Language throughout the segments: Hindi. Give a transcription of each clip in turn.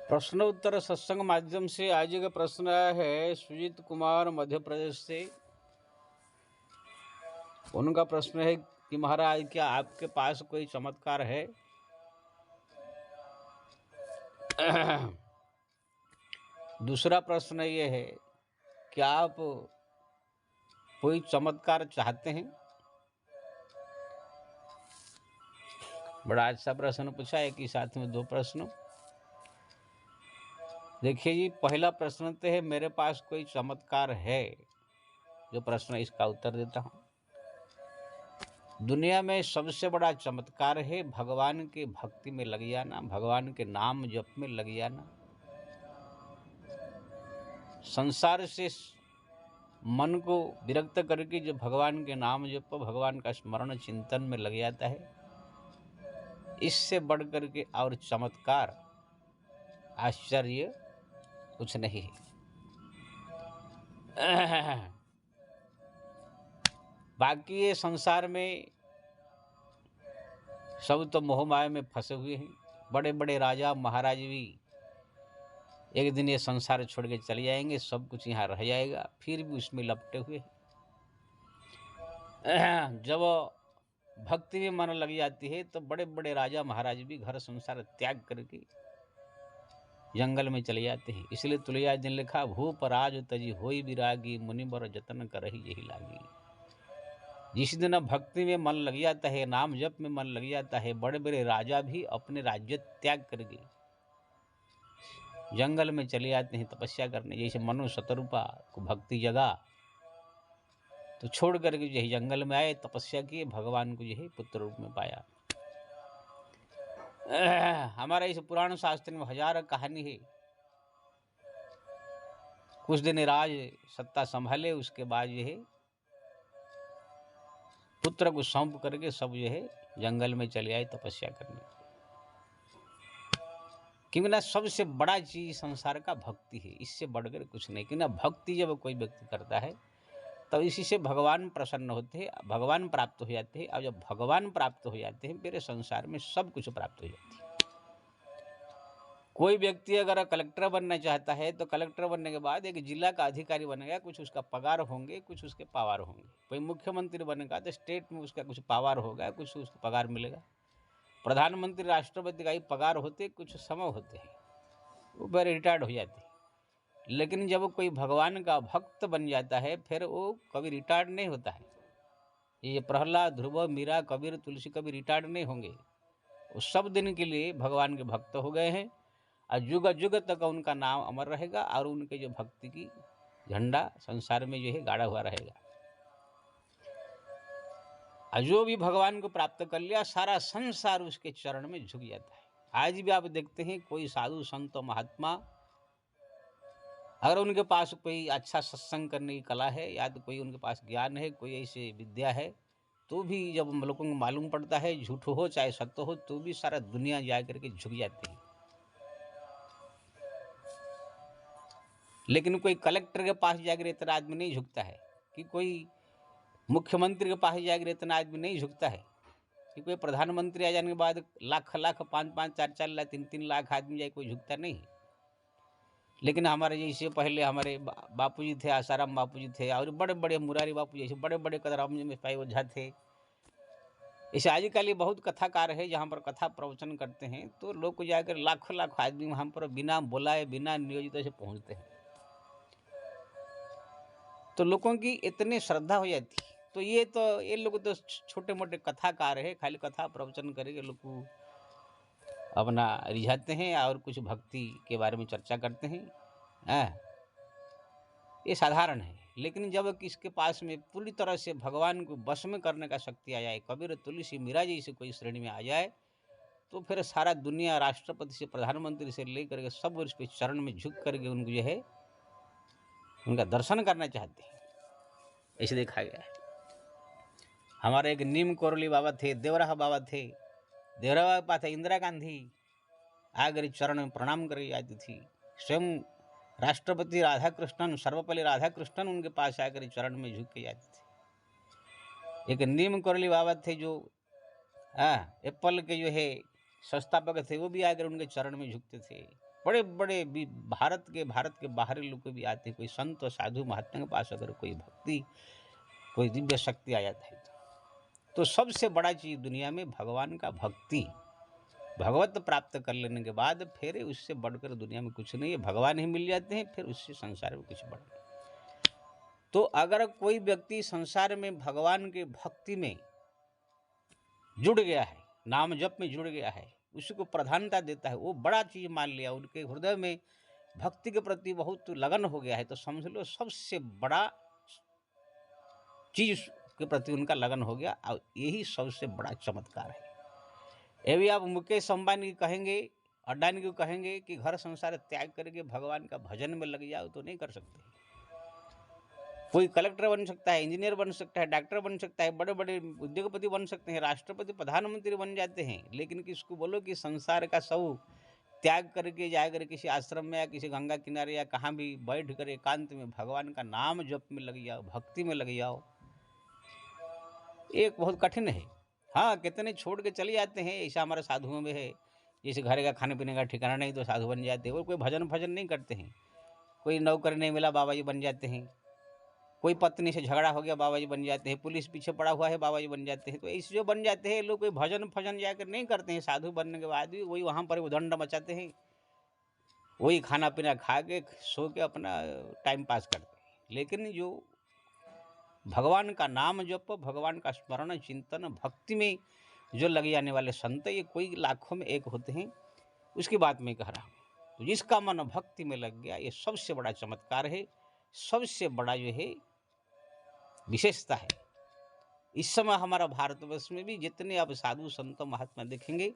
प्रश्न उत्तर सत्संग माध्यम से आज का प्रश्न आया है सुजीत कुमार मध्य प्रदेश से। उनका प्रश्न है कि महाराज क्या आपके पास कोई चमत्कार है? दूसरा प्रश्न ये है कि आप कोई चमत्कार चाहते हैं? बड़ा अच्छा प्रश्न पूछा, एक ही साथ में दो प्रश्न। देखिए जी, पहला प्रश्न तो है मेरे पास कोई चमत्कार है, जो प्रश्न इसका उत्तर देता हूँ। दुनिया में सबसे बड़ा चमत्कार है भगवान के भक्ति में लग जाना, भगवान के नाम जप में लग जाना। संसार से मन को विरक्त करके जो भगवान के नाम जप, भगवान का स्मरण चिंतन में लग जाता है, इससे बढ़ करके और चमत्कार आश्चर्य कुछ नहीं है। बाकी ये संसार में सब तो मोह माया में फंसे हुए हैं। बड़े बड़े राजा महाराज भी एक दिन ये संसार छोड़ के चले जाएंगे, सब कुछ यहाँ रह जाएगा, फिर भी उसमें लपटे हुए। जब भक्ति में मन लग जाती है तो बड़े बड़े राजा महाराज भी घर संसार त्याग करके जंगल में चले जाते हैं। इसलिए तुलसीदास ने लिखा, भूप राज तजी होई विरागी, मुनिवर जतन करहि यही लागी। जिस दिन भक्ति में मन लग जाता है, नाम जप में मन लग जाता है, बड़े बड़े राजा भी अपने राज्य त्याग करके जंगल में चले जाते हैं तपस्या करने। जैसे मनु शतरूपा को भक्ति जगा तो छोड़ करके यही जंगल में आए, तपस्या किए, भगवान को यही पुत्र रूप में पाया। हमारा इस पुराण शास्त्र में हजार कहानी है। कुछ दिन राज सत्ता संभाले, उसके बाद यह पुत्र को सौंप करके सब यह जंगल में चले आए तपस्या करने। क्योंकि ना सबसे बड़ा चीज संसार का भक्ति है, इससे बढ़कर कुछ नहीं। कि ना भक्ति जब कोई व्यक्ति करता है तो इसी से भगवान प्रसन्न होते हैं, भगवान प्राप्त हो जाते हैं। और जब भगवान प्राप्त हो जाते हैं, मेरे संसार में सब कुछ प्राप्त हो जाती है। कोई व्यक्ति अगर कलेक्टर बनना चाहता है तो कलेक्टर बनने के बाद एक जिला का अधिकारी बनेगा, कुछ उसका पगार होंगे, कुछ उसके पावर होंगे। कोई मुख्यमंत्री बनेगा तो स्टेट में उसका कुछ पावर होगा, कुछ उसका पगार मिलेगा। प्रधानमंत्री राष्ट्रपति का ही पगार होते, कुछ समय होते हैं, वो फिर रिटायर्ड हो जाते हैं। लेकिन जब कोई भगवान का भक्त बन जाता है, फिर वो कभी रिटायर्ड नहीं होता है। ये प्रहलाद, ध्रुव, मीरा, कबीर, तुलसी कभी रिटायर्ड नहीं होंगे। वो सब दिन के लिए भगवान के भक्त हो गए हैं और युग युग तक उनका नाम अमर रहेगा और उनके जो भक्ति की झंडा संसार में जो है गाड़ा हुआ रहेगा। और जो भी भगवान को प्राप्त कर लिया, सारा संसार उसके चरण में झुक जाता है। आज भी आप देखते हैं कोई साधु संत महात्मा, अगर उनके पास कोई अच्छा सत्संग करने की कला है या तो कोई उनके पास ज्ञान है, कोई ऐसी विद्या है, तो भी जब लोगों को मालूम पड़ता है, झूठ हो चाहे सत्य हो, तो भी सारा दुनिया जा करके झुक जाती है। लेकिन कोई कलेक्टर के पास जाकर इतना आदमी नहीं झुकता है, कि कोई मुख्यमंत्री के पास जाकर इतना आदमी नहीं झुकता है, कि कोई प्रधानमंत्री आ जाने के बाद लाख लाख, 5-5, 4-4 लाख, 3-3 लाख आदमी जाए, कोई झुकता नहीं। लेकिन हमारे जैसे पहले हमारे बापू जी थे, आसाराम बापू जी थे, और बड़े बड़े मुरारी बापू जैसे बड़े बड़े कदराम में पाई ओझा थे। इसे आजकल बहुत कथाकार है जहाँ पर कथा प्रवचन करते हैं, तो लोग को जाकर लाखों लाख आदमी वहाँ पर बिना बुलाए, बिना नियोजित से पहुँचते हैं। तो लोगों की इतनी श्रद्धा हो जाती है। तो ये लोग तो छोटे मोटे कथाकार है, खाली कथा प्रवचन करके लोग को अपना रिझाते हैं और कुछ भक्ति के बारे में चर्चा करते हैं। ये साधारण है। लेकिन जब किसके पास में पूरी तरह से भगवान को वश में करने का शक्ति आ जाए, कबीर, तुलसी, मीरा जी से कोई श्रेणी में आ जाए, तो फिर सारा दुनिया राष्ट्रपति से प्रधानमंत्री से लेकर के सब उसके चरण में झुक करके उनको जो है उनका दर्शन करना चाहते हैं। ऐसे देखा गया है। हमारे एक नीम कोरली बाबा थे, देवराह बाबा थे। देवराह बाबा के पास इंदिरा गांधी आकर चरण में प्रणाम करके आती थी। स्वयं राष्ट्रपति राधाकृष्णन, सर्वपल्ली राधाकृष्णन उनके पास आकर चरण में झुक के जाते थे। एक नीम कोरली बाबा थे जो एप्पल के जो है संस्थापक थे वो भी आकर उनके चरण में झुकते थे। बड़े बड़े भी भारत के बाहरी लोग भी आते, कोई संत और साधु महात्मा के पास अगर कोई भक्ति, कोई दिव्य शक्ति आ जाता है तो सबसे बड़ा चीज दुनिया में भगवान का भक्ति, भगवत प्राप्त कर लेने के बाद फिर उससे बढ़कर दुनिया में कुछ नहीं है। भगवान ही मिल जाते हैं, फिर उससे संसार में कुछ बढ़ नहीं। तो अगर कोई व्यक्ति संसार में भगवान के भक्ति में जुड़ गया है, नाम जप में जुड़ गया है, उसको प्रधानता देता है, वो बड़ा चीज मान लिया, उनके हृदय में भक्ति के प्रति बहुत लगन हो गया है, तो समझ लो सबसे बड़ा चीज के प्रति उनका लगन हो गया। और यही सबसे बड़ा चमत्कार है। ये भी आप मुकेश अंबानी कहेंगे, अडानी को कहेंगे कि घर संसार त्याग करके भगवान का भजन में लग जाओ, तो नहीं कर सकते। कोई कलेक्टर बन सकता है, इंजीनियर बन सकता है, डॉक्टर बन सकता है, बड़े बड़े उद्योगपति बन सकते हैं, राष्ट्रपति प्रधानमंत्री बन जाते हैं, लेकिन किसको बोलो कि संसार का सब त्याग करके जाकर किसी आश्रम में या किसी गंगा किनारे या कहाँ भी बैठ कर एकांत में भगवान का नाम जप में लग जाओ, भक्ति में लग जाओ, एक बहुत कठिन है। हाँ, कितने छोड़ के चले जाते हैं, ऐसा हमारे साधुओं में है, जैसे घर का खाने पीने का ठिकाना नहीं तो साधु बन जाते हैं, और कोई भजन नहीं करते हैं, कोई नौकरी नहीं मिला बाबा जी बन जाते हैं, कोई पत्नी से झगड़ा हो गया बाबा जी बन जाते हैं, पुलिस पीछे पड़ा हुआ है बाबा जी बन जाते हैं। तो ऐसे जो बन जाते हैं लोग, कोई भजन जाकर नहीं करते हैं, साधु बनने के बाद भी वही वहाँ पर उदंड मचाते हैं, वही खाना पीना खा के सो के अपना टाइम पास करते हैं। लेकिन जो भगवान का नाम जप, भगवान का स्मरण चिंतन भक्ति में जो लग जाने वाले संत, ये कोई लाखों में एक होते हैं, उसकी बात मैं कह रहा हूँ। तो जिसका मन भक्ति में लग गया, ये सबसे बड़ा चमत्कार है, सबसे बड़ा जो है विशेषता है। इस समय हमारा भारतवर्ष में भी जितने अब साधु संत महात्मा देखेंगे,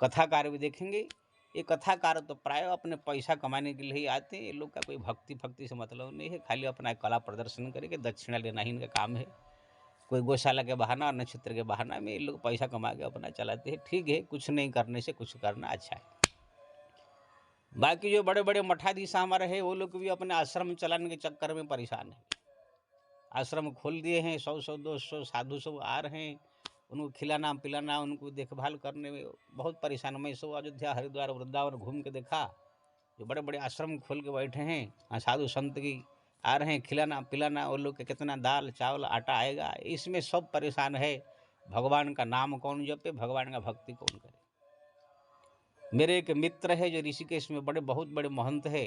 कथाकार भी देखेंगे, ये कथाकार तो प्राय अपने पैसा कमाने के लिए ही आते हैं। ये लोग का कोई भक्ति से मतलब नहीं है, खाली अपना कला प्रदर्शन करके दक्षिणा लेना ही इनका काम है। कोई गौशाला के बहाना और नक्षत्र के बहाना में ये लोग पैसा कमा के अपना चलाते हैं। ठीक है, कुछ नहीं करने से कुछ करना अच्छा है। बाकी जो बड़े बड़े मठाधीश हमारे हैं, वो लोग भी अपने आश्रम चलाने के चक्कर में परेशान है। आश्रम खोल दिए हैं, 100 200 साधु सब आ रहे हैं, उनको खिलाना पिलाना, उनको देखभाल करने में बहुत परेशान। मैं सब अयोध्या हरिद्वार वृंदावन घूम के देखा, जो बड़े बड़े आश्रम खोल के बैठे हैं, साधु संत की आ रहे हैं, खिलाना पिलाना, वो लोग के कितना दाल चावल आटा आएगा, इसमें सब परेशान है। भगवान का नाम कौन जपे, भगवान का भक्ति कौन करे। मेरे एक मित्र है जो ऋषिकेश में बहुत बड़े महंत है,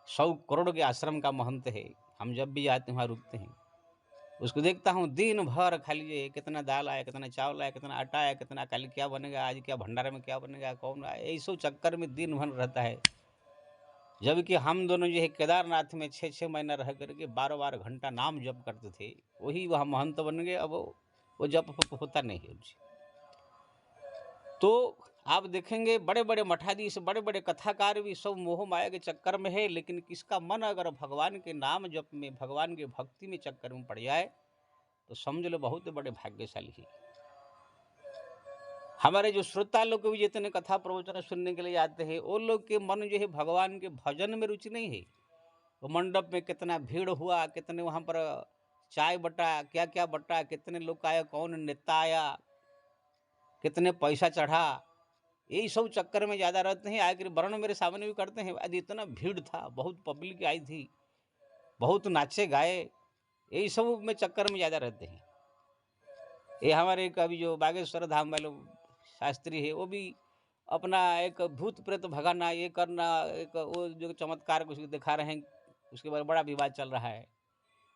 100 करोड़ के आश्रम का महंत है। हम जब भी जाते हैं वहाँ रुकते हैं, उसको देखता हूँ दिन भर खाली ये कितना दाल आया, कितना चावल आया, कितना आटा आया, कितना कल क्या बनेगा, आज क्या भंडारे में क्या बनेगा, कौन आया, ऐसे चक्कर में दिन भर रहता है। जबकि हम दोनों जो है केदारनाथ में 6 महीना रह करके 12 घंटा नाम जप करते थे, वही वहाँ महंत बन गए। अब वो जप होता नहीं है उनसे। तो आप देखेंगे बड़े बड़े मठाधीश, बड़े बड़े कथाकार भी सब मोह माया के चक्कर में है, लेकिन किसका मन अगर भगवान के नाम जप में, भगवान के भक्ति में चक्कर में पड़ जाए, तो समझ लो बहुत बड़े भाग्यशाली है। हमारे जो श्रोता लोग भी जितने कथा प्रवचन सुनने के लिए आते हैं, वो लोग के मन जो है भगवान के भजन में रुचि नहीं है। वो मंडप में कितना भीड़ हुआ, कितने वहाँ पर चाय बटा, क्या क्या बटा, कितने लोग आया, कौन नेता आया, कितने पैसा चढ़ा, यही सब चक्कर में ज़्यादा रहते हैं। आकर वर्णन मेरे सामने भी करते हैं, आज इतना भीड़ था, बहुत पब्लिक आई थी, बहुत नाचे गाए, यही सब में चक्कर में ज़्यादा रहते हैं। ये हमारे एक अभी जो बागेश्वर धाम वाले शास्त्री है, वो भी अपना एक भूत प्रेत भगाना, ये करना, एक वो जो चमत्कार कुछ दिखा रहे हैं, उसके बाद बड़ा विवाद चल रहा है।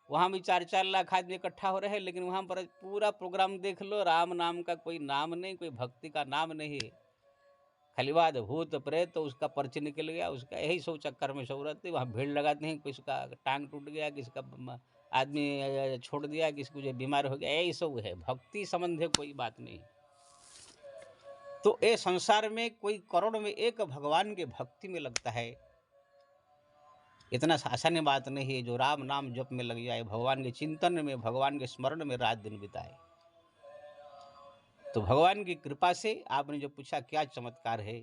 वहाँ भी 4-4 लाख आदमी इकट्ठा हो रहे हैं, लेकिन वहाँ पर पूरा प्रोग्राम देख लो, राम नाम का कोई नाम नहीं, कोई भक्ति का नाम नहीं है, खाली बात भूत प्रेत, तो उसका पर्ची निकल गया, उसका यही सब चक्कर में सब रहते। वहाँ भीड़ लगाते हैं, किसी का टांग टूट गया, किसी का आदमी छोड़ दिया, किसी को जो बीमार हो गया, यही सब है। भक्ति संबंधी कोई बात नहीं। तो ये संसार में कोई करोड़ में एक भगवान के भक्ति में लगता है, इतना आसानी बात नहीं है। जो राम नाम जप में लग जाए, भगवान के चिंतन में, भगवान के स्मरण में रात दिन बिताए, तो भगवान की कृपा से। आपने जो पूछा क्या चमत्कार है,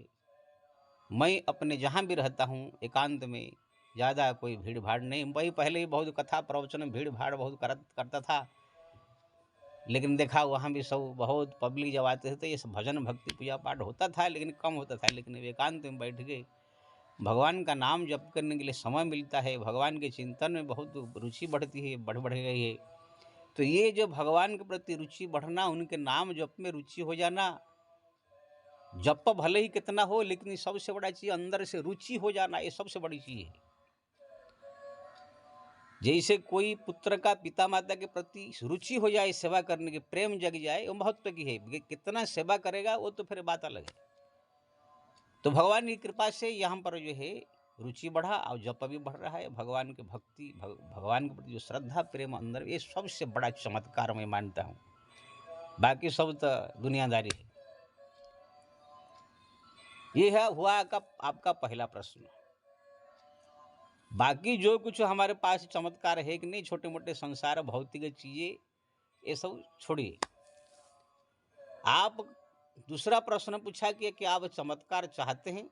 मैं अपने जहाँ भी रहता हूँ एकांत में, ज़्यादा कोई भीड़ भाड़ नहीं। वही पहले ही बहुत कथा प्रवचन भीड़ भाड़ बहुत करता था, लेकिन देखा वहाँ भी सब बहुत पब्लिक जब आते थे तो ये सब भजन भक्ति पूजा पाठ होता था, लेकिन कम होता था। लेकिन एकांत में बैठ के भगवान का नाम जप करने के लिए समय मिलता है, भगवान के चिंतन में बहुत रुचि बढ़ती है, बढ़ गई है। तो ये जो भगवान के प्रति रुचि बढ़ना, उनके नाम जप में रुचि हो जाना, जप भले ही कितना हो, लेकिन सबसे बड़ा चीज अंदर से रुचि हो जाना, ये सबसे बड़ी चीज है। जैसे कोई पुत्र का पिता माता के प्रति रुचि हो जाए, सेवा करने की प्रेम जग जाए, वो महत्व की है। कितना सेवा करेगा वो तो फिर बात अलग है। तो भगवान की कृपा से यहाँ पर जो है रुचि बढ़ा और जप भी बढ़ रहा है। भगवान के भक्ति, भगवान के प्रति जो श्रद्धा प्रेम अंदर, ये सबसे बड़ा चमत्कार मैं मानता हूँ। बाकी सब तो दुनियादारी है। ये है हुआ आपका पहला प्रश्न। बाकी जो कुछ हमारे पास चमत्कार है कि नहीं, छोटे मोटे संसार भौतिक चीजें, ये सब छोड़िए। आप दूसरा प्रश्न पूछा कि क्या आप चमत्कार चाहते हैं।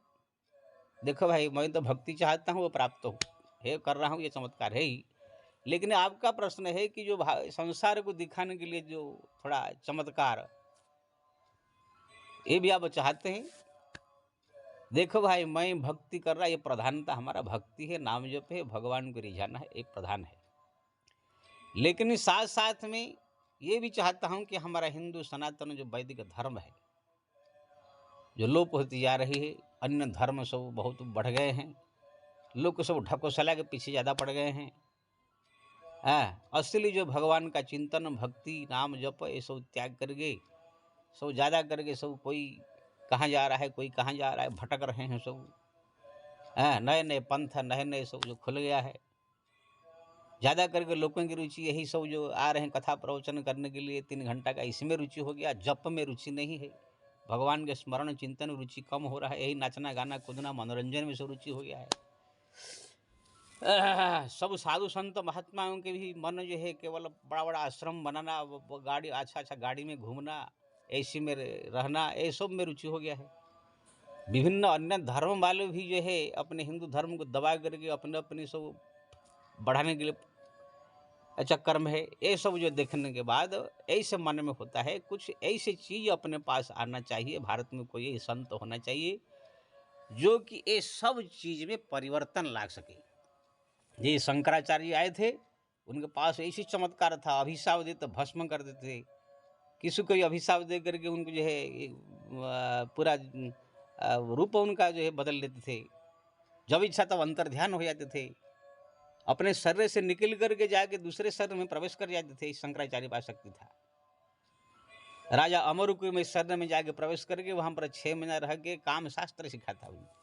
देखो भाई, मैं तो भक्ति चाहता हूँ, वो प्राप्त हो है, कर रहा हूँ, ये चमत्कार है ही। लेकिन आपका प्रश्न है कि जो संसार को दिखाने के लिए जो थोड़ा चमत्कार, ये भी आप चाहते हैं। देखो भाई, मैं भक्ति कर रहा, ये प्रधानता हमारा भक्ति है, नाम जप है, भगवान को रिझाना है, एक प्रधान है। लेकिन साथ साथ में ये भी चाहता हूं कि हमारा हिंदू सनातन जो वैदिक धर्म है, जो लोप होती जा रही है, अन्य धर्म सब बहुत बढ़ गए हैं, लोग सब ढकोसला के पीछे ज़्यादा पड़ गए हैं। असली जो भगवान का चिंतन, भक्ति, नाम जप, ये सब त्याग करके सब ज़्यादा करके सब कोई कहाँ जा रहा है, कोई कहाँ जा रहा है, भटक रहे हैं सब। नए नए पंथ, नए नए सब जो खुल गया है, ज़्यादा करके लोगों की रुचि यही सब जो आ रहे हैं कथा प्रवचन करने के लिए 3 घंटा का, इसमें रुचि हो गया, जप में रुचि नहीं है, भगवान के स्मरण चिंतन रुचि कम हो रहा है, यही नाचना गाना कूदना मनोरंजन में सब रुचि हो गया है। सब साधु संत महात्माओं के भी मन जो है केवल बड़ा बड़ा आश्रम बनाना, गाड़ी अच्छा गाड़ी में घूमना, एसी में रहना, ये सब में रुचि हो गया है। विभिन्न अन्य धर्म वाले भी जो है अपने हिंदू धर्म को दबा करके अपने सब बढ़ाने के लिए चक्कर में है। ये सब जो देखने के बाद ऐसे मन में होता है, कुछ ऐसी चीज अपने पास आना चाहिए, भारत में कोई संत होना चाहिए जो कि ये सब चीज में परिवर्तन ला सके। ये शंकराचार्य आए थे, उनके पास ऐसी चमत्कार था, अभिशाप देते भस्म कर देते, किसी को अभिशाप दे करके उनको जो है पूरा रूप उनका जो है बदल लेते थे, जब इच्छा तब अंतर ध्यान हो जाते थे, अपने शरीर से निकल करके जाके दूसरे शरीर में प्रवेश कर जाते थे। शंकराचार्य पास शक्ति था। राजा अमरुक में शरीर में जाके प्रवेश करके वहां पर 6 महीना रह के काम शास्त्र सिखाता उनको,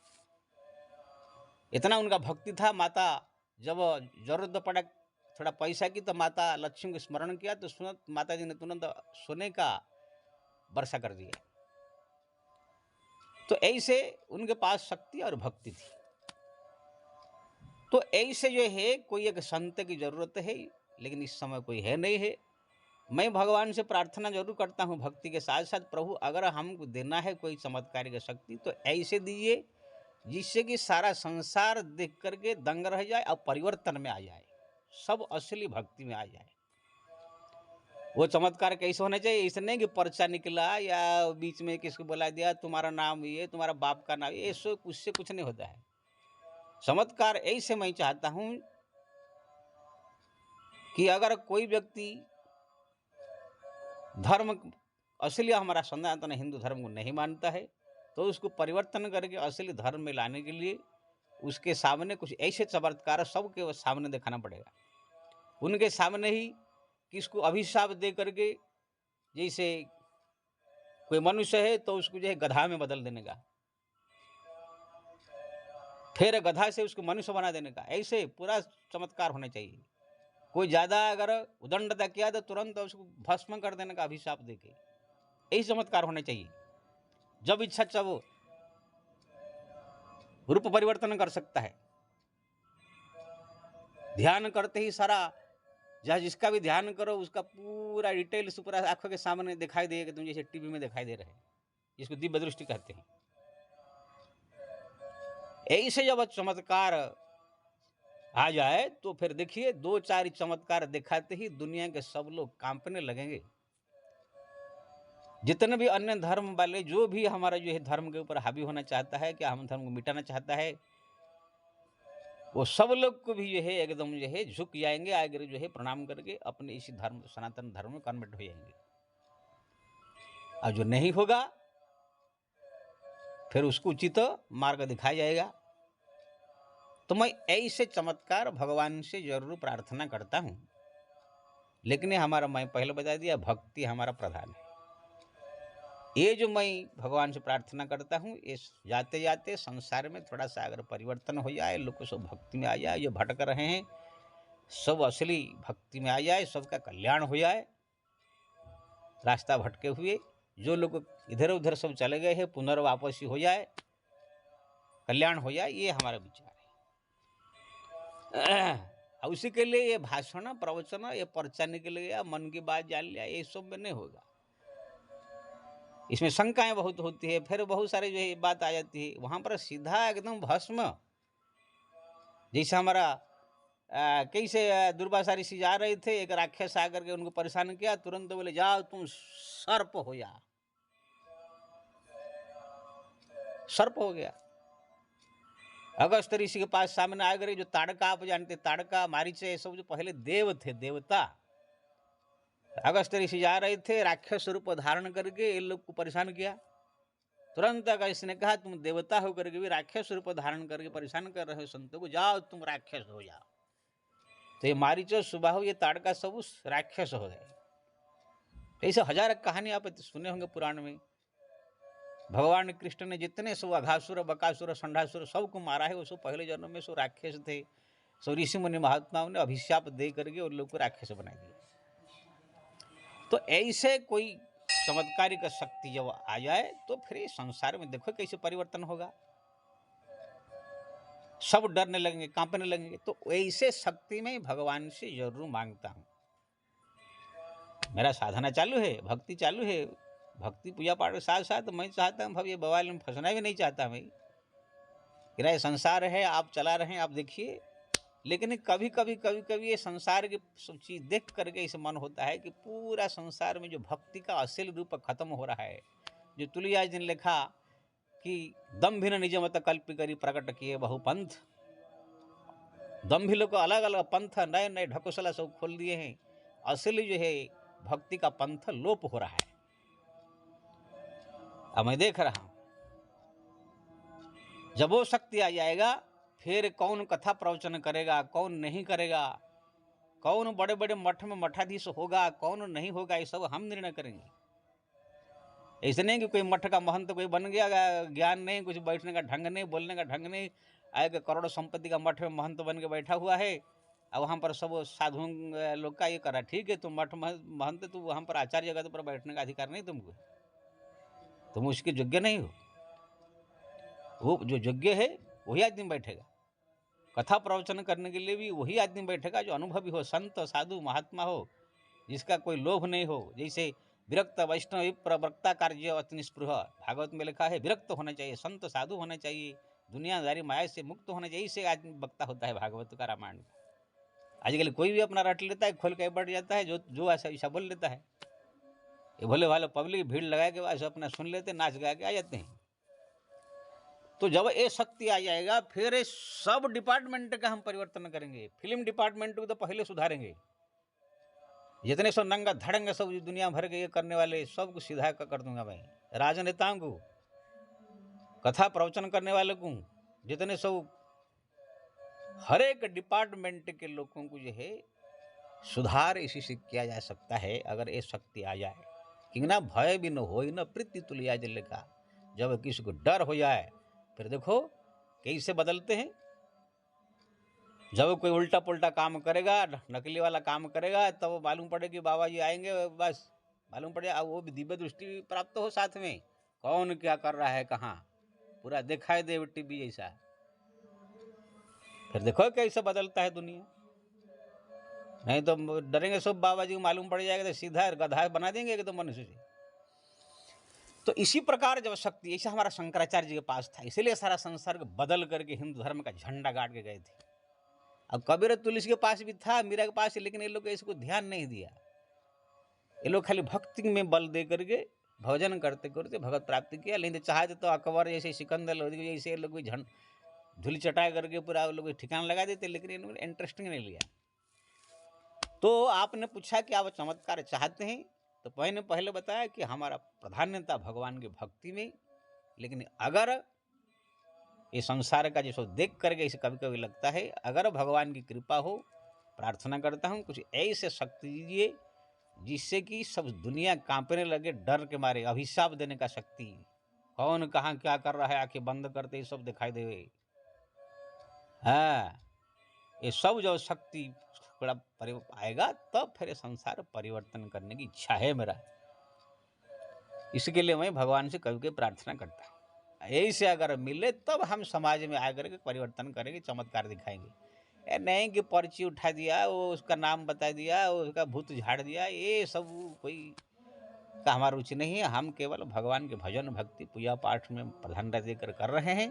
इतना उनका भक्ति था। माता जब जरूरत पड़ा थोड़ा पैसा की, तो माता लक्ष्मी को स्मरण किया तो माता जी ने तुरंत सोने का वर्षा कर दिया। तो ऐसे उनके पास शक्ति और भक्ति थी। तो ऐसे जो है कोई एक संत की जरूरत है, लेकिन इस समय कोई है नहीं है। मैं भगवान से प्रार्थना जरूर करता हूँ भक्ति के साथ साथ, प्रभु अगर हमको देना है कोई चमत्कारिक शक्ति तो ऐसे दीजिए जिससे कि सारा संसार देख करके दंग रह जाए और परिवर्तन में आ जाए, सब असली भक्ति में आ जाए। वो चमत्कार कैसे होना चाहिए, ऐसे नहीं कि पर्चा निकला या बीच में किसको बुला दिया तुम्हारा नाम ये, तुम्हारा बाप का नाम ये, सब उससे कुछ नहीं होता है। चमत्कार ऐसे मैं चाहता हूं कि अगर कोई व्यक्ति धर्म असली हमारा सनातन हिंदू धर्म को नहीं मानता है तो उसको परिवर्तन करके असली धर्म में लाने के लिए उसके सामने कुछ ऐसे चमत्कार सबके सामने दिखाना पड़ेगा। उनके सामने ही किसको अभिशाप दे करके, जैसे कोई मनुष्य है तो उसको जो है गधा में बदल देने का, फिर गधा से उसको मनुष्य बना देने का, ऐसे पूरा चमत्कार होना चाहिए। कोई ज्यादा अगर उदंडता किया तो तुरंत उसको भस्म कर देने का अभिशाप देके, यही चमत्कार होना चाहिए। जब इच्छा चाहे वो रूप परिवर्तन कर सकता है। ध्यान करते ही सारा जहाँ जिसका भी ध्यान करो उसका पूरा डिटेल्स पूरा आंखों के सामने दिखाई देगा, तुम जैसे टीवी में दिखाई दे रहे, जिसको दिव्य दृष्टि कहते हैं। ऐसे जब चमत्कार आ जाए तो फिर देखिए 2-4 चमत्कार दिखाते ही दुनिया के सब लोग कांपने लगेंगे। जितने भी अन्य धर्म वाले जो भी हमारा जो है धर्म के ऊपर हावी होना चाहता है, क्या हम धर्म को मिटाना चाहता है, वो सब लोग को भी जो है एकदम जो है झुक जाएंगे, आगे जो है प्रणाम करके अपने इसी धर्म सनातन धर्म में कन्वर्ट हो जाएंगे। और जो नहीं होगा फिर उसको उचित मार्ग दिखाया जाएगा। तो मैं ऐसे चमत्कार भगवान से जरूर प्रार्थना करता हूँ, लेकिन हमारा, मैं पहले बता दिया, भक्ति हमारा प्रधान है। ये जो मैं भगवान से प्रार्थना करता हूँ, ये जाते जाते संसार में थोड़ा सा अगर परिवर्तन हो जाए, लोग सब भक्ति में आ जाए, जो भटक रहे हैं सब असली भक्ति में आ जाए, सबका कल्याण हो जाए, रास्ता भटके हुए जो लोग इधर उधर सब चले गए हैं पुनर्वापसी हो जाए, कल्याण हो जाए, ये हमारा विचार है। उसी के लिए ये भाषण प्रवचन, ये पर्चा निकल गया, मन की बात जान लिया, ये सब में नहीं होगा। इसमें शंकाएं बहुत होती है, फिर बहुत सारे जो है बात आ जाती है, वहां पर सीधा एकदम भस्म। जैसे हमारा कैसे दुर्वासा ऋषि जा रहे थे, एक राक्षस आकर के उनको परेशान किया, तुरंत बोले जाओ तुम सर्प हो जा, सर्प हो गया। अगस्त ऋषि के पास सामने आ गए, जो ताड़का, आप जानते ताड़का, मारीचे, सब जो पहले देव थे, देवता। अगस्त ऋषि जा रहे थे, राक्षस रूप धारण करके इन लोग को परेशान किया। तुरंत अगस्त ने कहा तुम देवता होकर के भी राक्षस रूप धारण करके परेशान कर रहे हो संतों को, जाओ तुम राक्षस हो जाओ। तो ये मारीचो, सुबाहु, ये ताड़का सब राक्षस हो गए। ऐसे हजार कहानी आप सुने होंगे पुराण में। भगवान कृष्ण ने जितने सब अघासुर, बकासुर, षंडासुर सबको मारा है, वो सब पहले जन्म में सब राक्षस थे। सो ऋषि मुनि महात्माओं ने अभिशाप दे करके उन लोग को राक्षस बना दिया। तो ऐसे कोई चमत्कारिक शक्ति जब आ जाए तो फिर ये संसार में देखो कैसे परिवर्तन होगा, सब डरने लगेंगे, कांपने लगेंगे। तो ऐसे शक्ति में भगवान से जरूर मांगता हूँ। मेरा साधना चालू है, भक्ति चालू है, भक्ति पूजा पाठ के साथ साथ मैं चाहता हूँ, ये बवाल में फंसना भी नहीं चाहता मैं। किराए संसार है, आप चला रहे हैं, आप देखिए। लेकिन कभी कभी ये संसार की चीज देख करके इसे मन होता है कि पूरा संसार में जो भक्ति का असली रूप खत्म हो रहा है। जो तुलसीदास ने लिखा कि दम्भिन निज मत कल्प करी प्रकट किए बहु पंथ, दम्भी लोग अलग अलग पंथ, नए नए ढकोसला सब खोल दिए हैं। असली जो है भक्ति का पंथ लोप हो रहा है। अब मैं देख रहा हूं, जब वो शक्ति आ जाएगा फिर कौन कथा प्रवचन करेगा, कौन नहीं करेगा, कौन बड़े बड़े मठ में मठाधीश होगा, कौन नहीं होगा, ये सब हम निर्णय करेंगे। ऐसे नहीं कि कोई मठ का महंत कोई बन गया, ज्ञान नहीं, कुछ बैठने का ढंग नहीं, बोलने का ढंग नहीं, आएगा करोड़ संपत्ति का मठ में महंत बन के बैठा हुआ है, और वहाँ पर सब साधु लोग का ये करा। ठीक है, तुम मठ महंत, तो वहाँ पर आचार्य जगह पर बैठने का अधिकार नहीं तुमको, तुम उसके योग्य नहीं हो। वो जो योग्य है वही आदमी बैठेगा। कथा प्रवचन करने के लिए भी वही आदमी बैठेगा जो अनुभवी हो, संत साधु महात्मा हो, जिसका कोई लोभ नहीं हो। जैसे विरक्त वैष्णव प्रवक्ता कार्य अति निस्पृह, भागवत में लिखा है, विरक्त होना चाहिए, संत साधु होना चाहिए, दुनियादारी माया से मुक्त होना चाहिए, इससे आदमी वक्ता होता है भागवत का, रामायण का। आजकल कोई भी अपना रट लेता है, खोल के बैठ जाता है, जो ऐसा बोल लेता है। ये भोले भाले पब्लिक भीड़ लगा के ऐसा अपना सुन लेते, नाच गा के आ जाते हैं। तो जब ये शक्ति आ जाएगा फिर सब डिपार्टमेंट का हम परिवर्तन करेंगे। फिल्म डिपार्टमेंट को तो पहले सुधारेंगे, जितने सब नंगा धड़ंगा सब दुनिया भर के ये करने वाले सबको सीधा कर दूंगा मैं। राजनेताओं को, कथा प्रवचन करने वालों को, जितने सब हर एक डिपार्टमेंट के लोगों को जो है सुधार इसी से किया जा सकता है अगर ये शक्ति आ जाए। कि ना भय भी न हो, न प्रीति तुलिया जल का। जब किसी को डर हो जाए फिर देखो कैसे बदलते हैं। जब कोई उल्टा पुल्टा काम करेगा, नकली वाला काम करेगा, तब तो मालूम पड़े कि बाबा जी आएंगे, बस मालूम पड़े। अब वो भी दिव्य दृष्टि प्राप्त हो साथ में, कौन क्या कर रहा है, कहाँ पूरा दिखाई दे टीवी जैसा। फिर देखो कैसे बदलता है दुनिया। नहीं तो डरेंगे सब, बाबा जी को मालूम पड़ जाएगा तो सीधा गधा बना देंगे एकदम मनुष्य से। तो इसी प्रकार जब शक्ति, ऐसा हमारा शंकराचार्य जी के पास था, इसीलिए सारा संसार को बदल करके हिंदू धर्म का झंडा गाड़ के गए थे। अब कबीर तुलसी के पास भी था, मीरा के पास, लेकिन ये लोग इसको ध्यान नहीं दिया। ये लोग खाली भक्ति में बल दे करके भोजन करते करते भगवत प्राप्ति किया। नहीं तो चाहते तो अकबर जैसे सिकंदर लोधी जैसे लोग भी झंड धूल चटा करके पूरा लोग ठिकाना लगा देते, लेकिन इन्होंने इंटरेस्टिंग नहीं लिया। तो आपने पूछा कि आप चमत्कार चाहते हैं, तो मैंने पहले बताया कि हमारा प्राधान्यता भगवान की भक्ति में। लेकिन अगर ये संसार का जो देख करके इसे कभी कभी लगता है, अगर भगवान की कृपा हो, प्रार्थना करता हूँ कुछ ऐसे शक्ति दीजिए जिससे कि सब दुनिया कांपने लगे डर के मारे, अभिशाप देने का शक्ति, कौन कहाँ क्या कर रहा है आंखें बंद करते ही सब दिखाई देवे। हाँ, ये सब जो शक्ति थोड़ा आएगा तब फिर संसार परिवर्तन करने की इच्छा है मेरा। इसके लिए मैं भगवान से कभी कभी प्रार्थना करता हूँ, ऐसे अगर मिले तब हम समाज में आकर के परिवर्तन करेंगे, चमत्कार दिखाएंगे। नहीं कि पर्ची उठा दिया, वो उसका नाम बता दिया, उसका भूत झाड़ दिया, ये सब कोई का हमारा रुचि नहीं है। हम केवल भगवान के भजन भक्ति पूजा पाठ में प्रधानता देकर कर रहे हैं,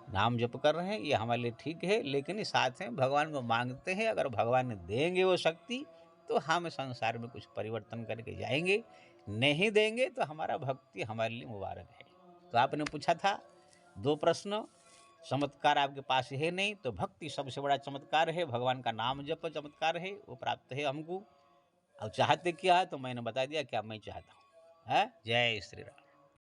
नाम जप कर रहे हैं, ये हमारे लिए ठीक है। लेकिन साथ में भगवान को मांगते हैं, अगर भगवान देंगे वो शक्ति तो हम संसार में कुछ परिवर्तन करके जाएंगे, नहीं देंगे तो हमारा भक्ति हमारे लिए मुबारक है। तो आपने पूछा था 2 प्रश्न, चमत्कार आपके पास है नहीं, तो भक्ति सबसे बड़ा चमत्कार है, भगवान का नाम जप चमत्कार है, वो प्राप्त है हमको। और चाहते क्या है तो मैंने बता दिया क्या मैं चाहता हूँ। जय श्री राम।